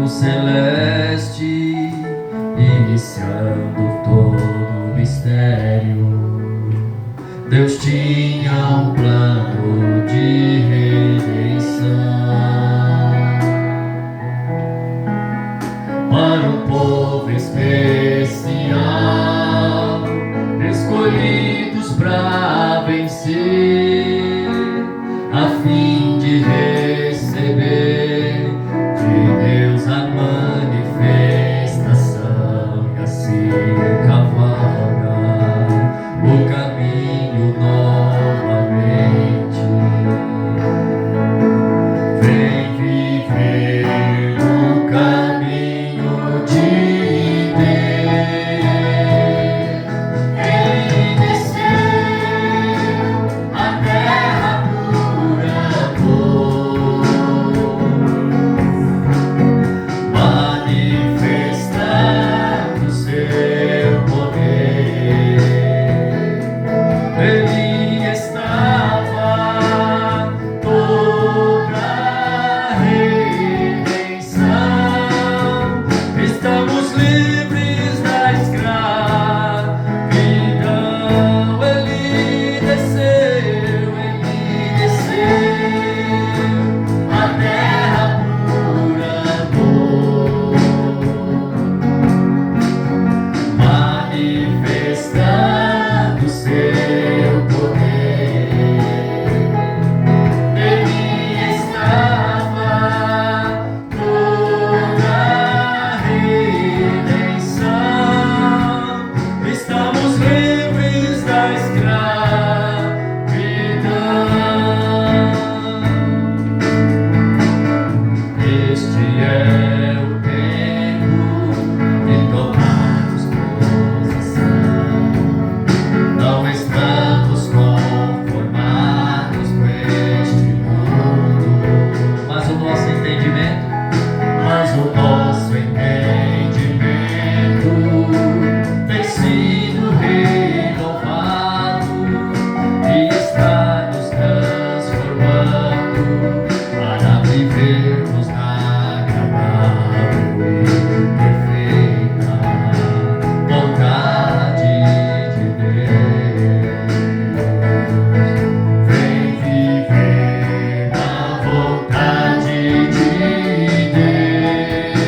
celeste, iniciando todo o mistério. Deus tinha um plano de redenção para um povo especial, escolhidos para vencer, a fim de receber de Deus a manifestação, e assim cavalga o caminho novamente. Vem viver o caminho de Deus. Ele desceu a terra por amor, manifestando seu poder. Ele estava toda a redenção. Estamos livres da escravidão. Ele desceu a terra por amor, manifestando seu poder. Ele estava toda a redenção. Estamos livres da escravidão. Este é o tempo de tomarmos posição. Não estamos conformados com este mundo, mas o nosso entendimento tem sido renovado e está nos transformando para vivermos na agradável e perfeita vontade de Deus. Vem viver na vontade de Deus.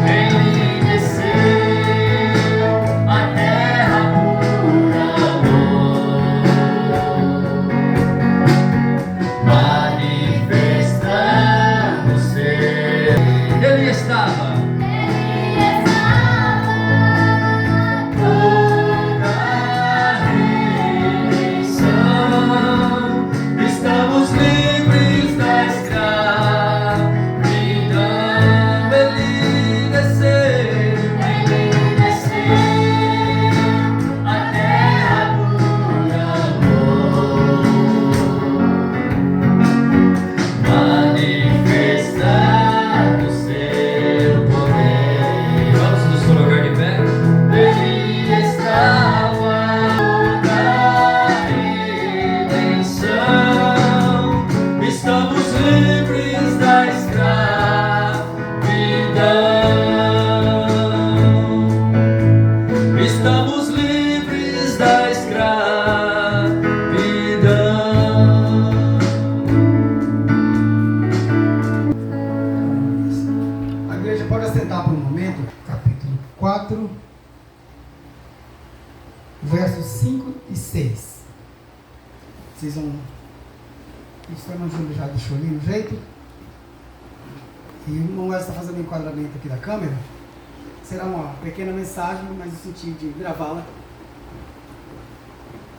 Ele desceu a terra por amor, manifestando seu. Ele estava toda a redenção. Estamos livres da escravidão. Ele desceu a terra por amor, manifestando seu poder. Vamos nos colocar de pé. Ele estava toda a redenção. Estamos livres da escravidão. Estamos livres da escravidão. A igreja pode assentar por um momento. Capítulo 4, versos 5 e 6. Vocês vão. Isso a irmã Júlia já deixou ali no jeito. E o irmão Wes está fazendo o enquadramento aqui da câmera. Será uma pequena mensagem, mas no sentido de gravá-la,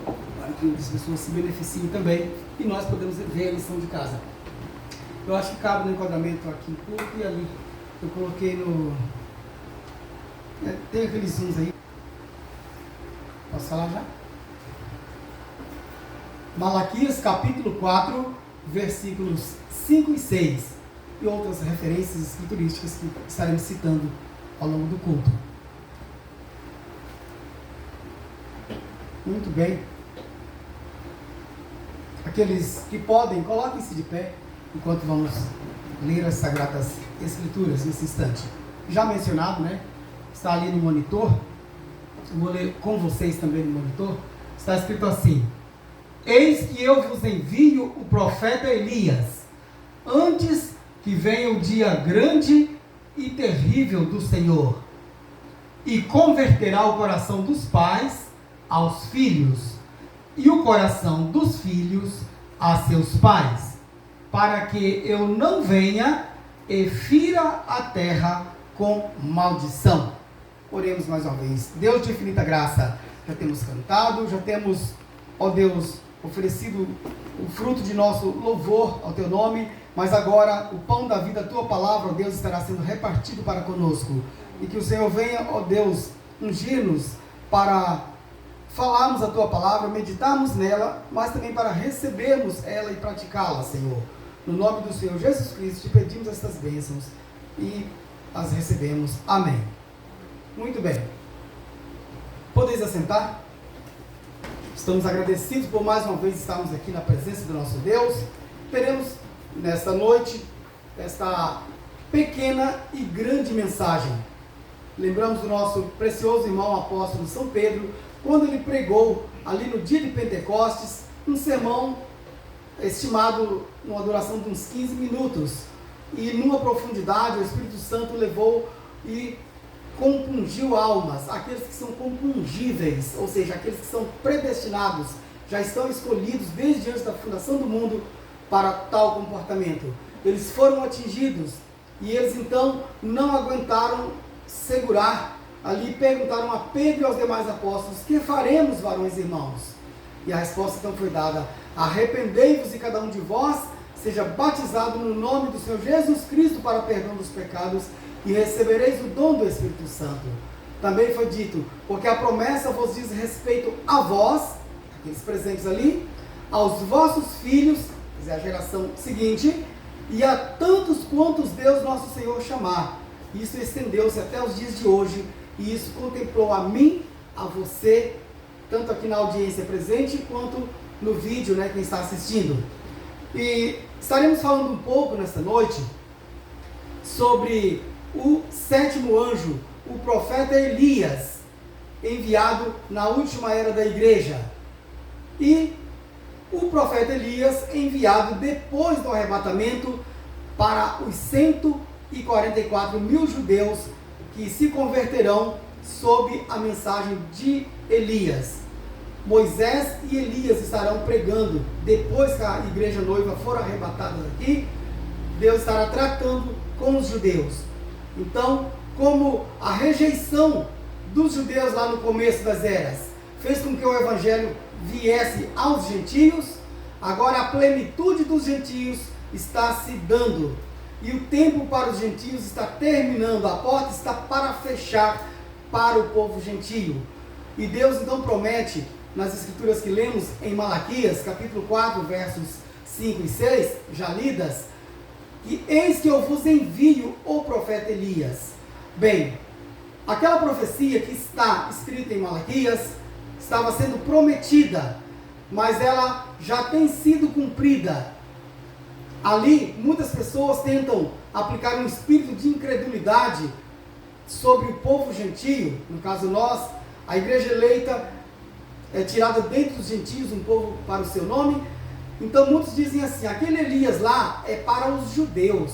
para que as pessoas se beneficiem também e nós podemos ver a lição de casa. Eu acho que cabe no enquadramento aqui um pouco e ali. Eu coloquei no. Tem aqueles zooms aí. Posso falar já? Malaquias capítulo 4, versículos 5 e 6. E outras referências escriturísticas que estaremos citando ao longo do culto. Muito bem. Aqueles que podem, coloquem-se de pé enquanto vamos ler as Sagradas Escrituras nesse instante. Já mencionado, né? Está ali no monitor. Eu vou ler com vocês também no monitor. Está escrito assim: Eis que eu vos envio o profeta Elias, antes que venha o dia grande e terrível do Senhor, e converterá o coração dos pais aos filhos, e o coração dos filhos a seus pais, para que eu não venha e fira a terra com maldição. Oremos mais uma vez. Deus de infinita graça, já temos cantado, já temos, ó Deus, oferecido o fruto de nosso louvor ao teu nome, mas agora o pão da vida, a tua palavra, ó Deus, estará sendo repartido para conosco, e que o Senhor venha, ó Deus, ungir-nos para falarmos a tua palavra, meditarmos nela, mas também para recebermos ela e praticá-la, Senhor. No nome do Senhor Jesus Cristo, te pedimos estas bênçãos e as recebemos. Amém. Muito bem. Podeis assentar? Estamos agradecidos por mais uma vez estarmos aqui na presença do nosso Deus. Teremos nesta noite esta pequena e grande mensagem. Lembramos do nosso precioso irmão apóstolo São Pedro, quando ele pregou ali no dia de Pentecostes, um sermão estimado numa duração de uns 15 minutos. E numa profundidade o Espírito Santo levou e compungiu almas, aqueles que são compungíveis, ou seja, aqueles que são predestinados, já estão escolhidos desde antes da fundação do mundo para tal comportamento. Eles foram atingidos e eles então não aguentaram segurar ali, perguntaram a Pedro e aos demais apóstolos: que faremos, varões e irmãos? E a resposta então foi dada: arrependei-vos e cada um de vós seja batizado no nome do Senhor Jesus Cristo para perdão dos pecados, e recebereis o dom do Espírito Santo. Também foi dito: porque a promessa vos diz respeito a vós, aqueles presentes ali, aos vossos filhos, quer dizer, a geração seguinte, e a tantos quantos Deus nosso Senhor chamar. Isso estendeu-se até os dias de hoje, e isso contemplou a mim, a você, tanto aqui na audiência presente, quanto no vídeo, né, quem está assistindo. E estaremos falando um pouco nesta noite sobre o sétimo anjo, o profeta Elias, enviado na última era da igreja. E o profeta Elias enviado depois do arrebatamento para os 144 mil judeus que se converterão sob a mensagem de Elias. Moisés e Elias estarão pregando depois que a igreja noiva for arrebatada daqui. Deus estará tratando com os judeus. Então, como a rejeição dos judeus lá no começo das eras fez com que o evangelho viesse aos gentios, agora a plenitude dos gentios está se dando. E o tempo para os gentios está terminando, a porta está para fechar para o povo gentio. E Deus então promete, nas escrituras que lemos em Malaquias, capítulo 4, versos 5 e 6, já lidas, que eis que eu vos envio o profeta Elias. Bem, aquela profecia que está escrita em Malaquias estava sendo prometida, mas ela já tem sido cumprida. Ali, muitas pessoas tentam aplicar um espírito de incredulidade sobre o povo gentio, no caso nós, a igreja eleita é tirada dentre os gentios, um povo para o seu nome. Então muitos dizem assim: aquele Elias lá é para os judeus,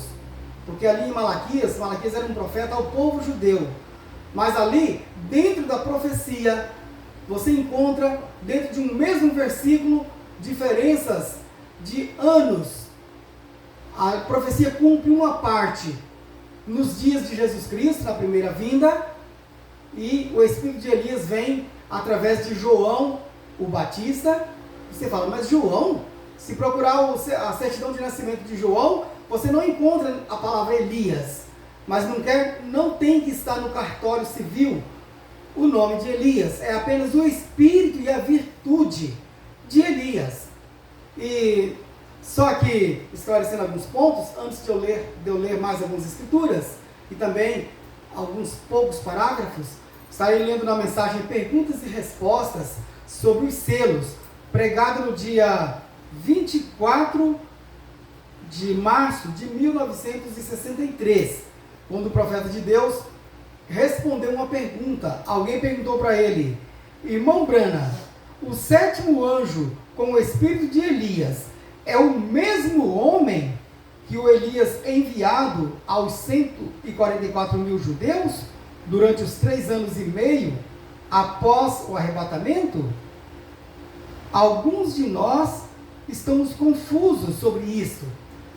porque ali em Malaquias era um profeta ao povo judeu. Mas ali, dentro da profecia, você encontra, dentro de um mesmo versículo, diferenças de anos. A profecia cumpre uma parte nos dias de Jesus Cristo, na primeira vinda, e o espírito de Elias vem através de João, o Batista. Você fala: mas João? Se procurar a certidão de nascimento de João, você não encontra a palavra Elias, mas não tem que estar no cartório civil o nome de Elias, é apenas o espírito e a virtude de Elias. E só que, esclarecendo alguns pontos, antes de eu ler mais algumas escrituras, e também alguns poucos parágrafos, estarei lendo na mensagem Perguntas e Respostas sobre os selos, pregado no dia 24 de março de 1963, quando o profeta de Deus respondeu uma pergunta. Alguém perguntou para ele: irmão Branham, o sétimo anjo com o espírito de Elias é o mesmo homem que o Elias enviado aos 144 mil judeus durante os 3 anos e meio após o arrebatamento? Alguns de nós estamos confusos sobre isso.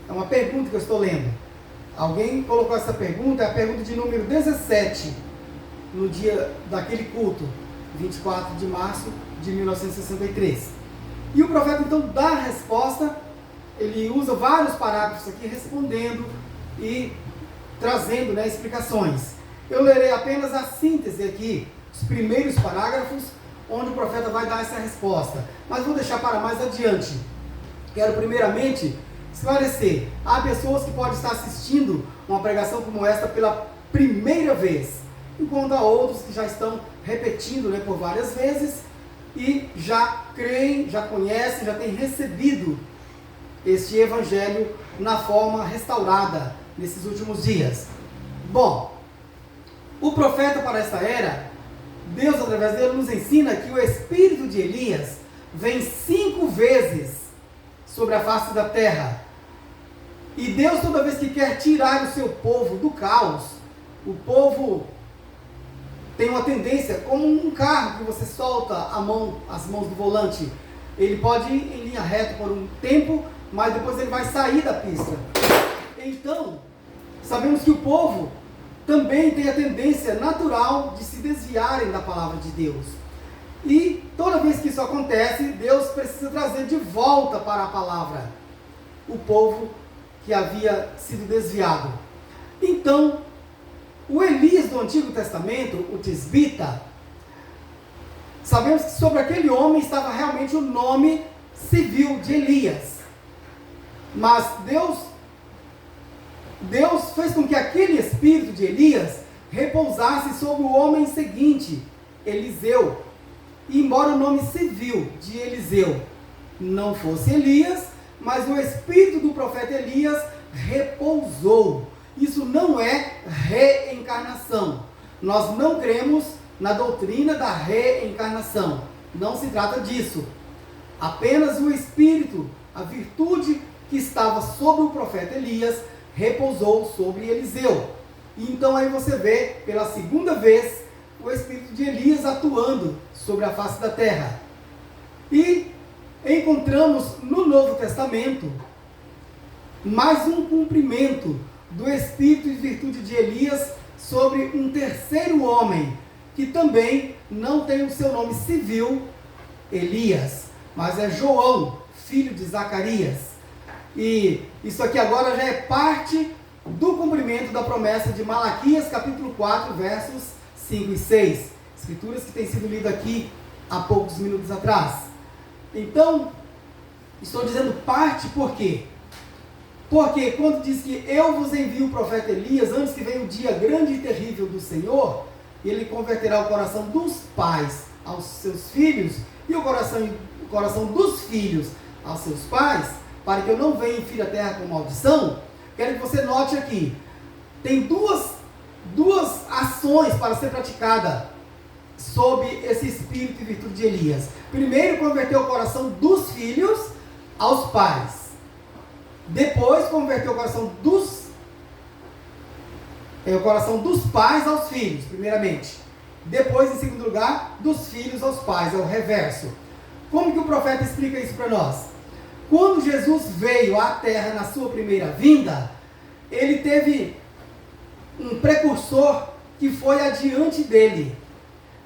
É uma pergunta que eu estou lendo. Alguém colocou essa pergunta, é a pergunta de número 17, no dia daquele culto, 24 de março de 1963. E o profeta então dá a resposta, ele usa vários parágrafos aqui respondendo e trazendo, né, explicações. Eu lerei apenas a síntese aqui, os primeiros parágrafos, onde o profeta vai dar essa resposta. Mas vou deixar para mais adiante. Quero primeiramente esclarecer. Há pessoas que podem estar assistindo uma pregação como esta pela primeira vez, enquanto há outros que já estão repetindo, né, por várias vezes e já creem, já conhecem, já têm recebido este evangelho na forma restaurada nesses últimos dias. Bom, o profeta para esta era, Deus através dele nos ensina que o espírito de Elias vem 5 vezes sobre a face da terra. E Deus, toda vez que quer tirar o seu povo do caos, o povo tem uma tendência, como um carro que você solta as mãos do volante, ele pode ir em linha reta por um tempo, mas depois ele vai sair da pista. Então, sabemos que o povo também tem a tendência natural de se desviarem da palavra de Deus. E toda vez que isso acontece, Deus precisa trazer de volta para a palavra o povo que havia sido desviado. Então, o Elias do Antigo Testamento, o tisbita, sabemos que sobre aquele homem estava realmente o nome civil de Elias. Mas Deus fez com que aquele espírito de Elias repousasse sobre o homem seguinte, Eliseu. E embora o nome civil de Eliseu não fosse Elias, mas o espírito do profeta Elias repousou. Isso não é reencarnação. Nós não cremos na doutrina da reencarnação. Não se trata disso. Apenas o espírito, a virtude que estava sobre o profeta Elias, repousou sobre Eliseu. E então aí você vê, pela segunda vez, o espírito de Elias atuando sobre a face da terra. E encontramos no Novo Testamento mais um cumprimento do espírito e virtude de Elias sobre um terceiro homem, que também não tem o seu nome civil, Elias, mas é João, filho de Zacarias. E isso aqui agora já é parte do cumprimento da promessa de Malaquias, capítulo 4, versos 5 e 6. Escrituras que têm sido lidas aqui há poucos minutos atrás. Então, estou dizendo parte por quê? Porque quando diz que eu vos envio o profeta Elias, antes que venha o dia grande e terrível do Senhor, ele converterá o coração dos pais aos seus filhos e o coração dos filhos aos seus pais, para que eu não venha e fira a terra com maldição. Quero que você note aqui, tem duas ações para ser praticada sob esse espírito e virtude de Elias. Primeiro, converter o coração dos filhos aos pais. Depois, converter o coração dos pais aos filhos, primeiramente. Depois, em segundo lugar, dos filhos aos pais, é o reverso. Como que o profeta explica isso para nós? Quando Jesus veio à terra na sua primeira vinda, ele teve um precursor que foi adiante dele.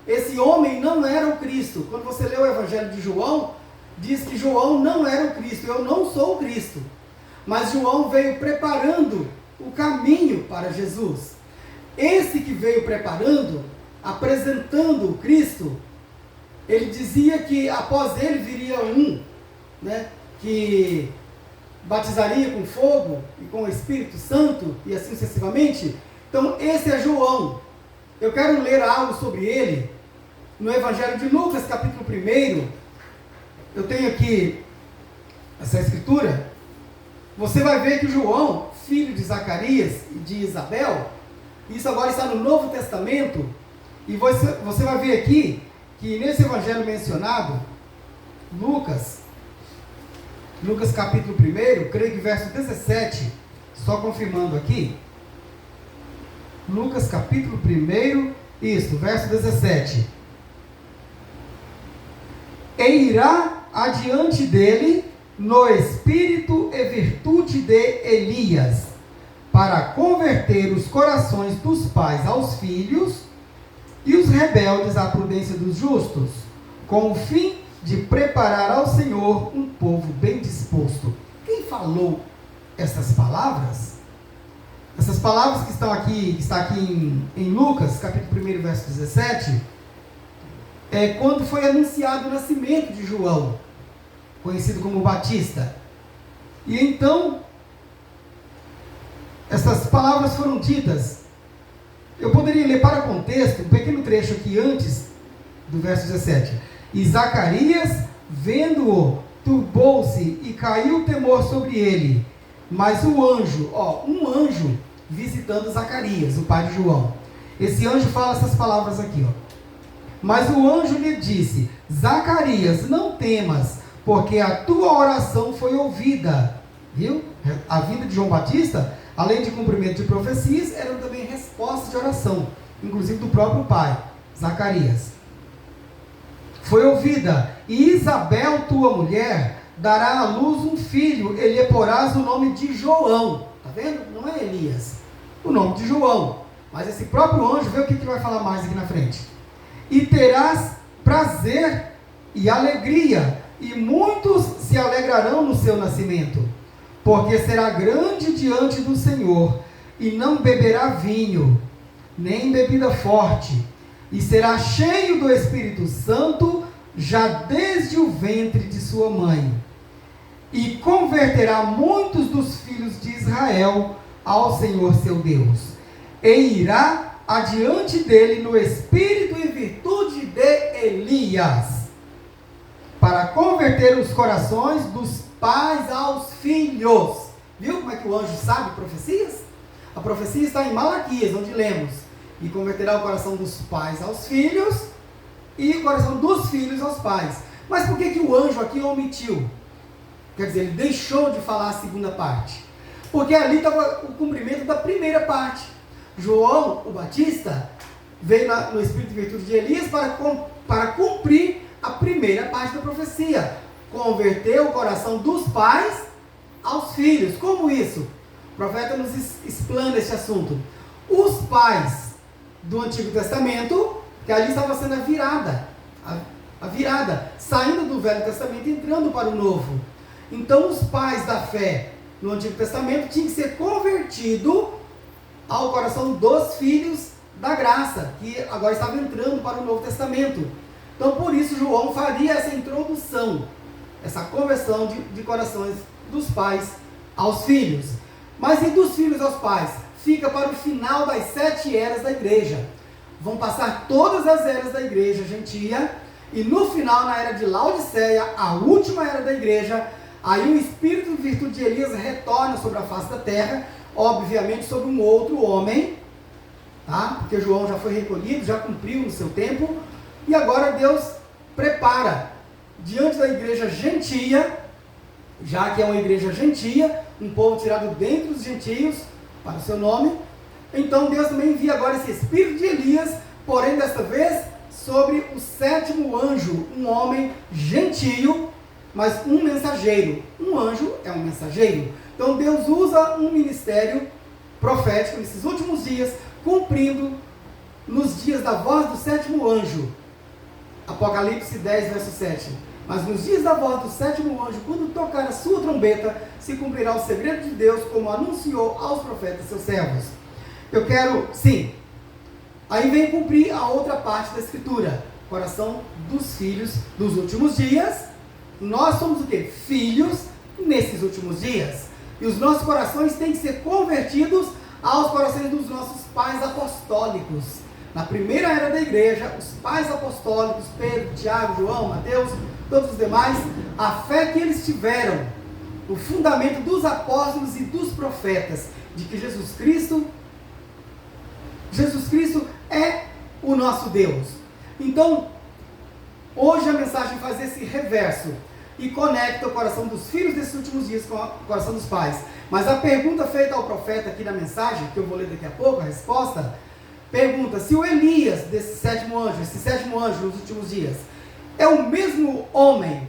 Esse homem não era o Cristo. Quando você lê o Evangelho de João, diz que João não era o Cristo. Eu não sou o Cristo. Mas João veio preparando o caminho para Jesus. Esse que veio preparando, apresentando o Cristo, ele dizia que após ele viria um, né, que batizaria com fogo e com o Espírito Santo, e assim sucessivamente. Então esse é João. Eu quero ler algo sobre ele no Evangelho de Lucas, capítulo 1. Eu tenho aqui essa escritura. você vai ver que João, filho de Zacarias e de Isabel, isso agora está no Novo Testamento, e você vai ver aqui, que nesse evangelho mencionado, Lucas capítulo 1, creio que verso 17, só confirmando aqui, Lucas capítulo 1, isso, verso 17, e irá adiante dele no espírito e virtude de Elias, para converter os corações dos pais aos filhos e os rebeldes à prudência dos justos, com o fim de preparar ao Senhor um povo bem disposto. Quem falou essas palavras? Essas palavras que está aqui em Lucas, capítulo 1, verso 17, é quando foi anunciado o nascimento de João, conhecido como Batista. E então, essas palavras foram ditas. Eu poderia ler para contexto um pequeno trecho aqui antes do verso 17. E Zacarias, vendo-o, turbou-se e caiu o temor sobre ele. Mas o anjo, um anjo visitando Zacarias, o pai de João. Esse anjo fala essas palavras aqui, Mas o anjo lhe disse: Zacarias, não temas, porque a tua oração foi ouvida. Viu? A vinda de João Batista, além de cumprimento de profecias, eram também respostas de oração, inclusive do próprio pai, Zacarias. Foi ouvida. E Isabel, tua mulher, dará à luz um filho, e lhe porás o nome de João. Está vendo? Não é Elias. O nome de João. Mas esse próprio anjo, vê o que vai falar mais aqui na frente. E terás prazer e alegria, e muitos se alegrarão no seu nascimento, porque será grande diante do Senhor, e não beberá vinho, nem bebida forte, e será cheio do Espírito Santo, já desde o ventre de sua mãe, e converterá muitos dos filhos de Israel ao Senhor seu Deus, e irá adiante dele no espírito e virtude de Elias, para converter os corações dos pais aos filhos. Viu como é que o anjo sabe profecias? A profecia está em Malaquias, onde lemos: e converterá o coração dos pais aos filhos e o coração dos filhos aos pais. Mas por que o anjo aqui omitiu? Quer dizer, ele deixou de falar a segunda parte. Porque ali estava o cumprimento da primeira parte. João, o Batista, veio no espírito e virtude de Elias para cumprir a primeira parte da profecia. Converter o coração dos pais aos filhos. Como isso? O profeta nos explana esse assunto. Os pais do Antigo Testamento, que ali estava sendo a virada, saindo do Velho Testamento e entrando para o Novo. Então os pais da fé no Antigo Testamento tinham que ser convertidos ao coração dos filhos da graça, que agora estava entrando para o Novo Testamento. Então por isso João faria essa introdução, essa conversão de corações dos pais aos filhos. Mas e dos filhos aos pais? Fica para o final das 7 eras da igreja. Vão passar todas as eras da igreja gentia, e no final, na era de Laodiceia, a última era da igreja, aí o espírito e virtude de Elias retorna sobre a face da terra, obviamente sobre um outro homem, tá? Porque João já foi recolhido, já cumpriu no seu tempo, e agora Deus prepara, diante da igreja gentia, já que é uma igreja gentia, um povo tirado dentre os gentios, para o seu nome, então Deus também envia agora esse espírito de Elias, porém desta vez sobre o 7º anjo, um homem gentio, mas um mensageiro. Um anjo é um mensageiro. Então Deus usa um ministério profético nesses últimos dias, cumprindo nos dias da voz do 7º anjo. Apocalipse 10, verso 7. Mas nos dias da voz do 7º anjo, quando tocar a sua trombeta, se cumprirá o segredo de Deus, como anunciou aos profetas seus servos. Eu quero, sim, aí vem cumprir a outra parte da escritura, coração dos filhos dos últimos dias. Nós somos o quê? Filhos nesses últimos dias. E os nossos corações têm que ser convertidos aos corações dos nossos pais apostólicos. Na primeira era da igreja, os pais apostólicos, Pedro, Tiago, João, Mateus, todos os demais, a fé que eles tiveram, o fundamento dos apóstolos e dos profetas, de que Jesus Cristo é o nosso Deus. Então, hoje a mensagem faz esse reverso e conecta o coração dos filhos desses últimos dias com o coração dos pais. Mas a pergunta feita ao profeta aqui na mensagem, que eu vou ler daqui a pouco, a resposta, pergunta se o Elias, esse sétimo anjo nos últimos dias, é o mesmo homem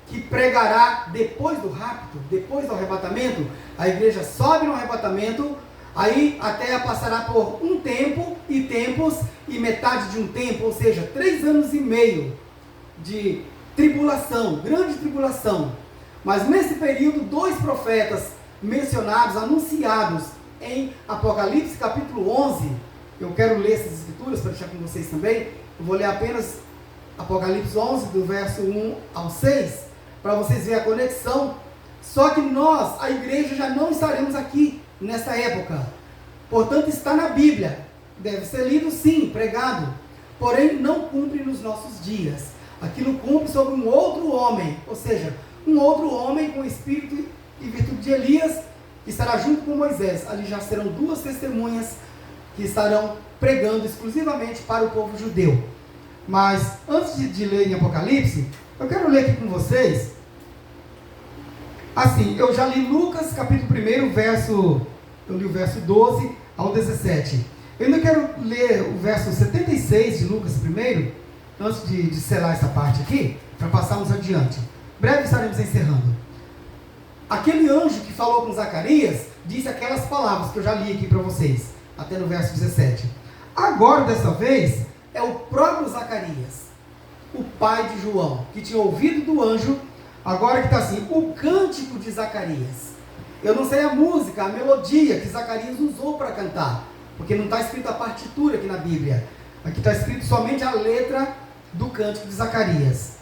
que pregará depois do rapto, depois do arrebatamento. A igreja sobe no arrebatamento, aí a terra passará por um tempo e tempos e metade de um tempo, ou seja, 3 anos e meio de tribulação, grande tribulação. Mas nesse período, 2 profetas mencionados, anunciados em Apocalipse capítulo 11, eu quero ler essas escrituras para deixar com vocês também. Eu vou ler apenas Apocalipse 11, do verso 1 ao 6, para vocês verem a conexão. Só que nós, a igreja, já não estaremos aqui nessa época. Portanto, está na Bíblia. Deve ser lido sim, pregado. Porém, não cumpre nos nossos dias. Aquilo cumpre sobre um outro homem. Ou seja, um outro homem com espírito e virtude de Elias, que estará junto com Moisés. Ali já serão 2 testemunhas que estarão pregando exclusivamente para o povo judeu. Mas, antes de ler em Apocalipse, eu quero ler aqui com vocês. Assim, eu já li Lucas capítulo 1, eu li o verso 12 ao 17. Eu ainda quero ler o verso 76 de Lucas primeiro, antes de selar essa parte aqui, para passarmos adiante. Breve estaremos encerrando. Aquele anjo que falou com Zacarias, disse aquelas palavras que eu já li aqui para vocês, até no verso 17. Agora, dessa vez, é o próprio Zacarias, o pai de João, que tinha ouvido do anjo, agora que está assim, o cântico de Zacarias. Eu não sei a música, a melodia que Zacarias usou para cantar, porque não está escrito a partitura aqui na Bíblia. Aqui está escrito somente a letra do cântico de Zacarias.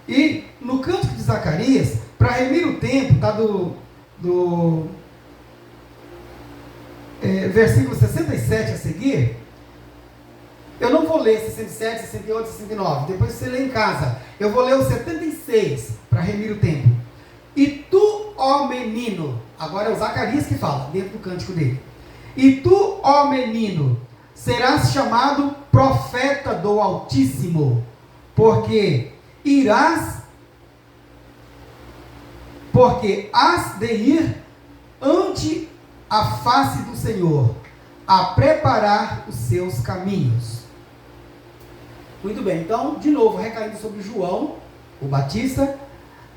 E no cântico de Zacarias, para remir o tempo, está versículo 67 a seguir. Eu não vou ler 67, 68, 69. Depois você lê em casa. Eu vou ler o 76 para remir o tempo. E tu, ó menino, agora é o Zacarias que fala, dentro do cântico dele. E tu, ó menino, serás chamado profeta do Altíssimo, porque hás de ir ante a face do Senhor, a preparar os seus caminhos. Muito bem, então, de novo, recaindo sobre João, o Batista,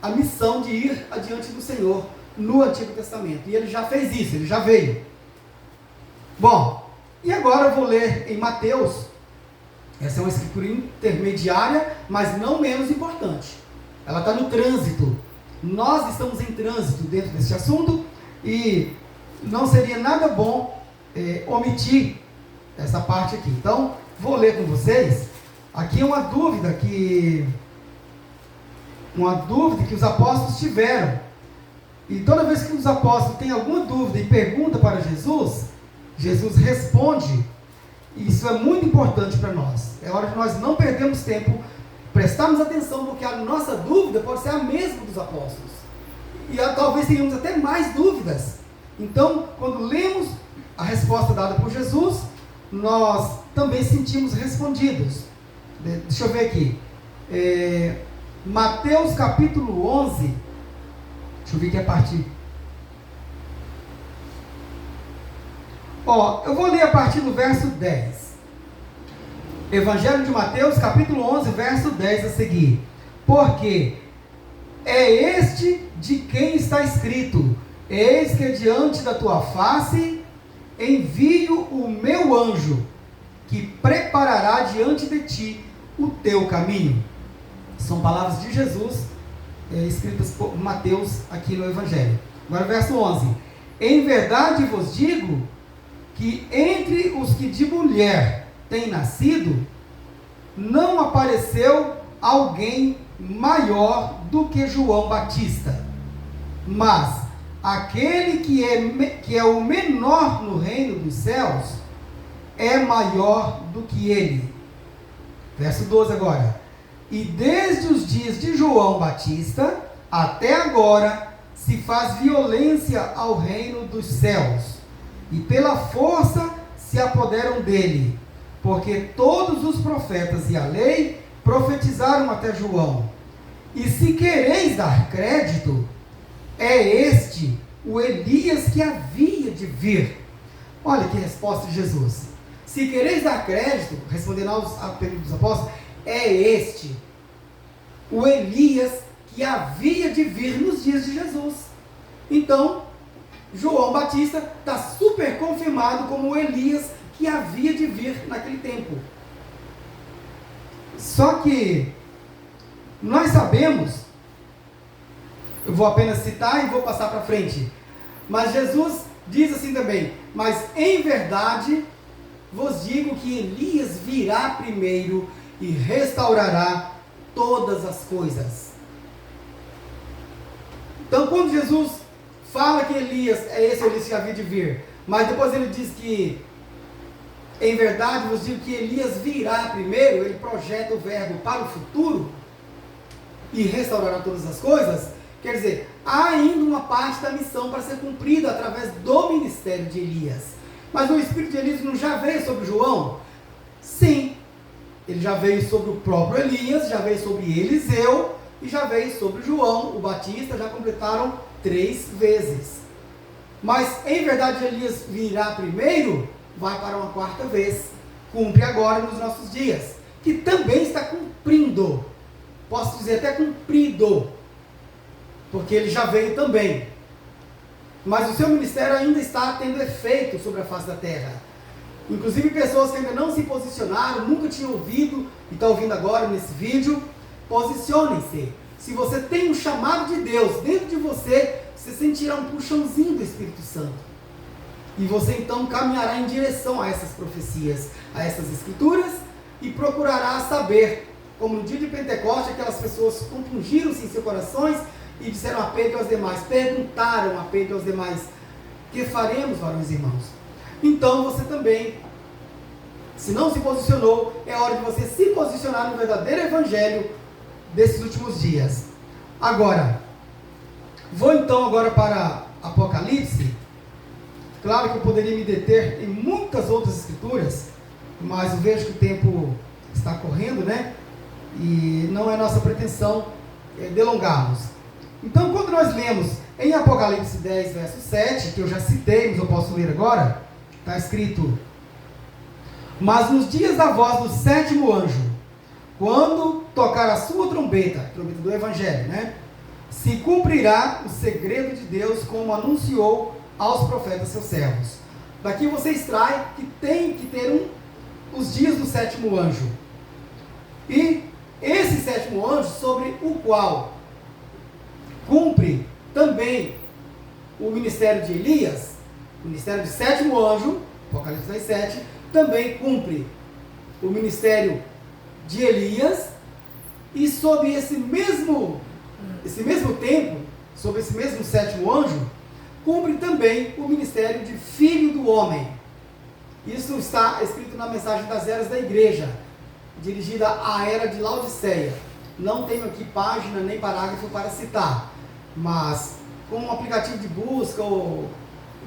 a missão de ir adiante do Senhor no Antigo Testamento. E ele já fez isso, ele já veio. Bom, e agora eu vou ler em Mateus. Essa é uma escritura intermediária, mas não menos importante. Ela está no trânsito. Nós estamos em trânsito dentro desse assunto e não seria nada bom omitir essa parte aqui. Então, vou ler com vocês. Aqui é uma dúvida que os apóstolos tiveram. E toda vez que os apóstolos têm alguma dúvida e pergunta para Jesus, Jesus responde. E isso é muito importante para nós. É hora de nós não perdermos tempo, prestarmos atenção, porque a nossa dúvida pode ser a mesma dos apóstolos. E talvez tenhamos até mais dúvidas. Então, quando lemos a resposta dada por Jesus, nós também sentimos respondidos. Deixa eu ver aqui. Mateus capítulo 11. Deixa eu ver aqui a partir. Eu vou ler a partir do verso 10. Evangelho de Mateus, capítulo 11, verso 10 a seguir. Porque é este de quem está escrito: eis que diante da tua face envio o meu anjo, que preparará diante de ti o teu caminho. São palavras de Jesus, escritas por Mateus aqui no Evangelho. Agora verso 11. Em verdade vos digo que entre os que de mulher têm nascido, não apareceu alguém maior do que João Batista. Mas aquele que é o menor no reino dos céus é maior do que ele. Verso 12 agora. E desde os dias de João Batista até agora se faz violência ao reino dos céus, e pela força se apoderam dele, porque todos os profetas e a lei profetizaram até João. E se quereis dar crédito, é este o Elias que havia de vir. Olha que resposta de Jesus. Se quereis dar crédito, respondendo à pergunta dos apóstolos, é este o Elias que havia de vir nos dias de Jesus. Então, João Batista está super confirmado como o Elias que havia de vir naquele tempo. Só que nós sabemos, eu vou apenas citar e vou passar para frente, mas Jesus diz assim também: mas em verdade vos digo que Elias virá primeiro e restaurará todas as coisas. Então, quando Jesus fala que Elias é esse Elias que havia de vir, mas depois ele diz que em verdade vos digo que Elias virá primeiro, ele projeta o verbo para o futuro e restaurará todas as coisas. Quer dizer, há ainda uma parte da missão para ser cumprida através do ministério de Elias. Mas o Espírito de Elias não já veio sobre João? Sim, ele já veio sobre o próprio Elias, já veio sobre Eliseu e já veio sobre João, o Batista, já completaram 3 vezes. Mas em verdade Elias virá primeiro, vai para uma 4ª vez, cumpre agora nos nossos dias, que também está cumprindo, posso dizer até cumprido, porque ele já veio também, mas o seu ministério ainda está tendo efeito sobre a face da terra. Inclusive pessoas que ainda não se posicionaram, nunca tinham ouvido e estão ouvindo agora nesse vídeo, posicionem-se. Se você tem um chamado de Deus dentro de você, você sentirá um puxãozinho do Espírito Santo. E você então caminhará em direção a essas profecias, a essas escrituras, e procurará saber, como no dia de Pentecostes, aquelas pessoas compungiram-se em seus corações e disseram a Pedro e aos demais, perguntaram a Pedro e aos demais: que faremos, varões e irmãos? Então você também, se não se posicionou, é hora de você se posicionar no verdadeiro evangelho desses últimos dias. Agora, vou então agora para Apocalipse. Claro que eu poderia me deter em muitas outras escrituras, mas eu vejo que o tempo está correndo, né? E não é nossa pretensão delongarmos. Então, quando nós lemos em Apocalipse 10, verso 7, que eu já citei, mas eu posso ler agora, está escrito: mas nos dias da voz do 7º anjo, quando tocar a sua trombeta, trombeta do Evangelho, né? Se cumprirá o segredo de Deus, como anunciou aos profetas seus servos. Daqui você extrai que tem que ter os dias do 7º anjo. E esse 7º anjo, sobre o qual cumpre também o ministério de Elias, o ministério de 7º anjo, Apocalipse 10:7, também cumpre o ministério de Elias, e sob esse mesmo tempo, sobre esse mesmo 7º anjo, cumpre também o ministério de Filho do Homem. Isso está escrito na mensagem das eras da igreja, dirigida à era de Laodiceia. Não tenho aqui página nem parágrafo para citar, mas com um aplicativo de busca ou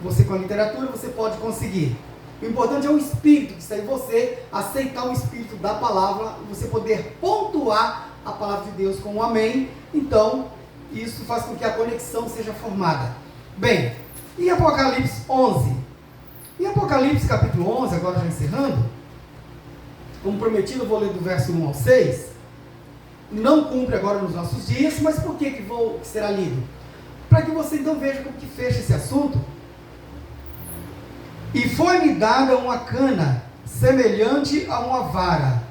você com a literatura, você pode conseguir. O importante é o espírito que está em você, aceitar o espírito da palavra, você poder pontuar a palavra de Deus com um amém. Então, isso faz com que a conexão seja formada. Bem, em Apocalipse 11, em Apocalipse capítulo 11, agora já encerrando, como prometido, eu vou ler do verso 1 ao 6, não cumpre agora nos nossos dias, mas por que será lido? Para que você então veja como que fecha esse assunto. E foi-me dada uma cana, semelhante a uma vara,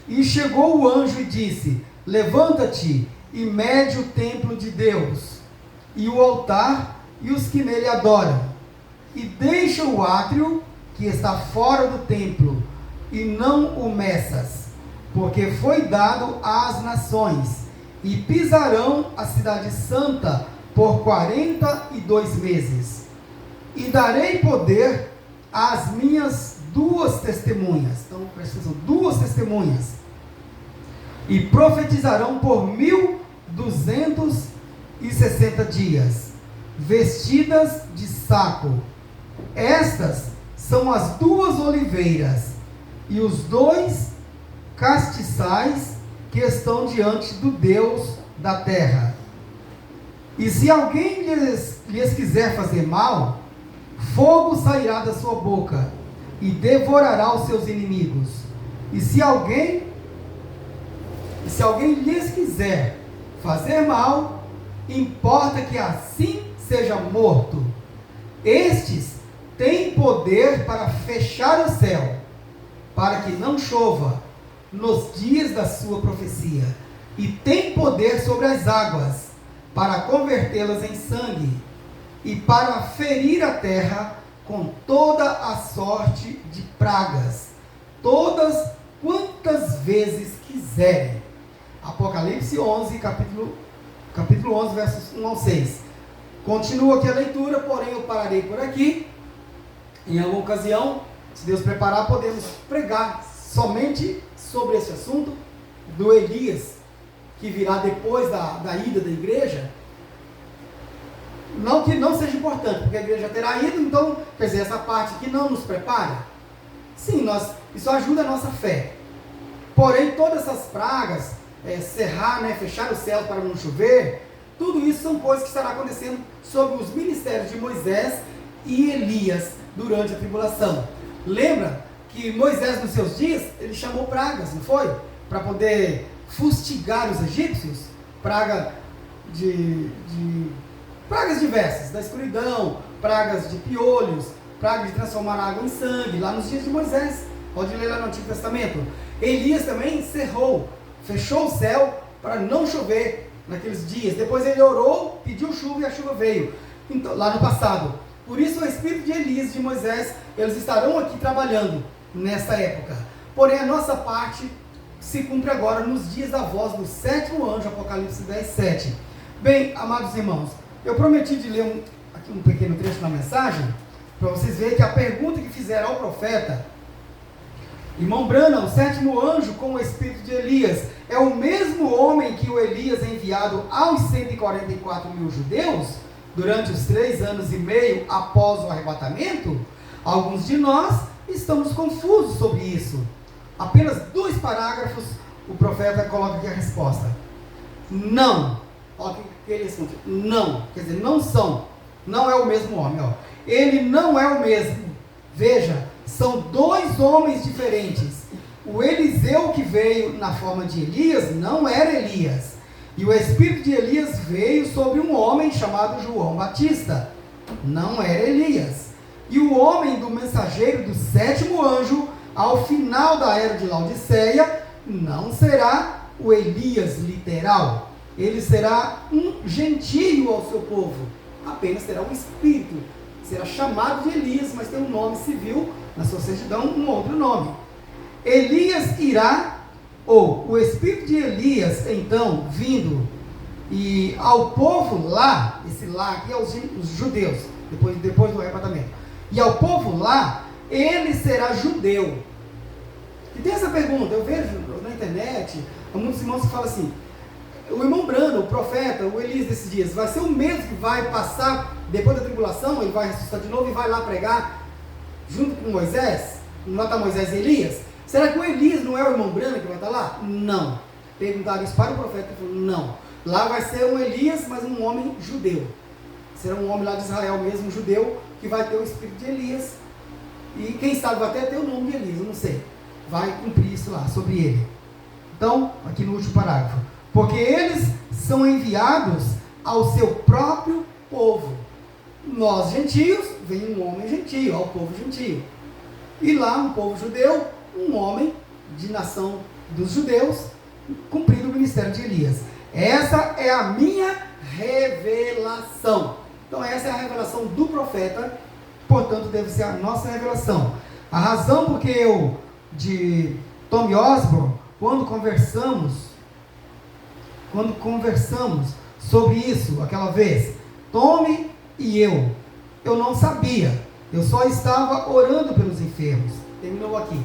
e chegou o anjo e disse: levanta-te e mede o templo de Deus, e o altar, e os que nele adoram, e deixa o átrio que está fora do templo, e não o meças, porque foi dado às nações, e pisarão a cidade santa por 42 meses, e darei poder às minhas 2 testemunhas, então presta atenção, 2 testemunhas, e profetizarão por 1260 dias, vestidas de saco. Estas são as 2 oliveiras e os 2 castiçais que estão diante do Deus da terra. E se alguém lhes quiser fazer mal, fogo sairá da sua boca e devorará os seus inimigos. E se alguém lhes quiser fazer mal, importa que assim seja morto. Estes têm poder para fechar o céu, para que não chova nos dias da sua profecia, e têm poder sobre as águas, para convertê-las em sangue, e para ferir a terra com toda a sorte de pragas, todas quantas vezes quiserem. Apocalipse 11, capítulo 11, versos 1 ao 6. Continua aqui a leitura, porém eu pararei por aqui. Em alguma ocasião, se Deus preparar, podemos pregar somente sobre esse assunto do Elias, que virá depois da ida da igreja. Não que não seja importante, porque a igreja terá ido, então, quer dizer, essa parte aqui não nos prepara. Sim, isso ajuda a nossa fé. Porém, todas essas pragas, cerrar, fechar o céu para não chover, tudo isso são coisas que estará acontecendo sob os ministérios de Moisés e Elias durante a tribulação. Lembra que Moisés, nos seus dias, ele chamou pragas, não foi? Para poder fustigar os egípcios, pragas diversas, da escuridão, pragas de piolhos, pragas de transformar a água em sangue, lá nos dias de Moisés. Pode ler lá no Antigo Testamento. Elias também fechou o céu para não chover naqueles dias. Depois ele orou, pediu chuva e a chuva veio. Então, lá no passado. Por isso o espírito de Elias e de Moisés, eles estarão aqui trabalhando nessa época. Porém a nossa parte se cumpre agora nos dias da voz do 7º anjo, Apocalipse 10, 7. Bem, amados irmãos, eu prometi de ler aqui um pequeno trecho da mensagem, para vocês verem que a pergunta que fizeram ao profeta, irmão Branham, o 7º anjo com o espírito de Elias, é o mesmo homem que o Elias enviado aos 144 mil judeus, durante os 3 anos e meio após o arrebatamento? Alguns de nós estamos confusos sobre isso. Apenas 2 parágrafos, o profeta coloca aqui a resposta. Não. Olha o que ele responde. Não. Quer dizer, não são. Não é o mesmo homem. Ó. Ele não é o mesmo. Veja, são 2 homens diferentes. O Eliseu que veio na forma de Elias não era Elias. E o espírito de Elias veio sobre um homem chamado João Batista. Não era Elias. E o homem do mensageiro do 7º anjo, ao final da era de Laodiceia, não será o Elias literal. Ele será um gentio ao seu povo. Apenas terá um espírito. Será chamado de Elias, mas tem um nome civil, na sua certidão, um outro nome. Elias irá, ou o espírito de Elias, então, vindo, e ao povo lá, esse lá aqui é os judeus, depois do arrebatamento, e ao povo lá, ele será judeu. E tem essa pergunta, eu vejo na internet, muitos irmãos que falam assim, o irmão Branham, o profeta, o Elias desses dias, vai ser o mesmo que vai passar depois da tribulação, ele vai ressuscitar de novo e vai lá pregar junto com Moisés? Não vai estar Moisés e Elias? Será que o Elias não é o irmão Branham que vai estar lá? Não. Perguntaram isso para o profeta, ele falou, não. Lá vai ser um Elias, mas um homem judeu. Será um homem lá de Israel mesmo, um judeu, que vai ter o espírito de Elias. E quem sabe vai até ter o nome de Elias, eu não sei. Vai cumprir isso lá, sobre ele. Então, aqui no último parágrafo. Porque eles são enviados ao seu próprio povo. Nós, gentios, vem um homem gentio, ao povo gentio. E lá, um povo judeu, um homem de nação dos judeus, cumprindo o ministério de Elias. Essa é a minha revelação. Então, essa é a revelação do profeta, portanto, deve ser a nossa revelação. A razão porque eu, de Tommy Osborne, quando conversamos sobre isso aquela vez, Tommy e eu não sabia, eu só estava orando pelos enfermos. Terminou aqui.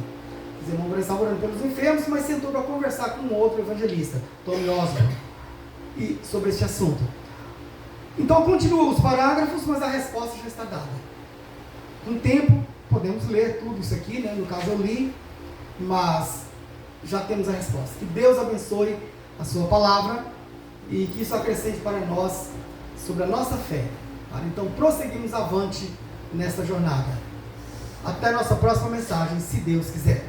Os irmãos estavam orando pelos enfermos, mas sentou para conversar com um outro evangelista, Tommy Osborne, e sobre este assunto. Então continua os parágrafos, mas a resposta já está dada. Com o tempo, podemos ler tudo isso aqui, né? No caso eu li, mas já temos a resposta. Que Deus abençoe a sua palavra e que isso acrescente para nós sobre a nossa fé. Tá? Então prosseguimos avante nessa jornada. Até a nossa próxima mensagem, se Deus quiser.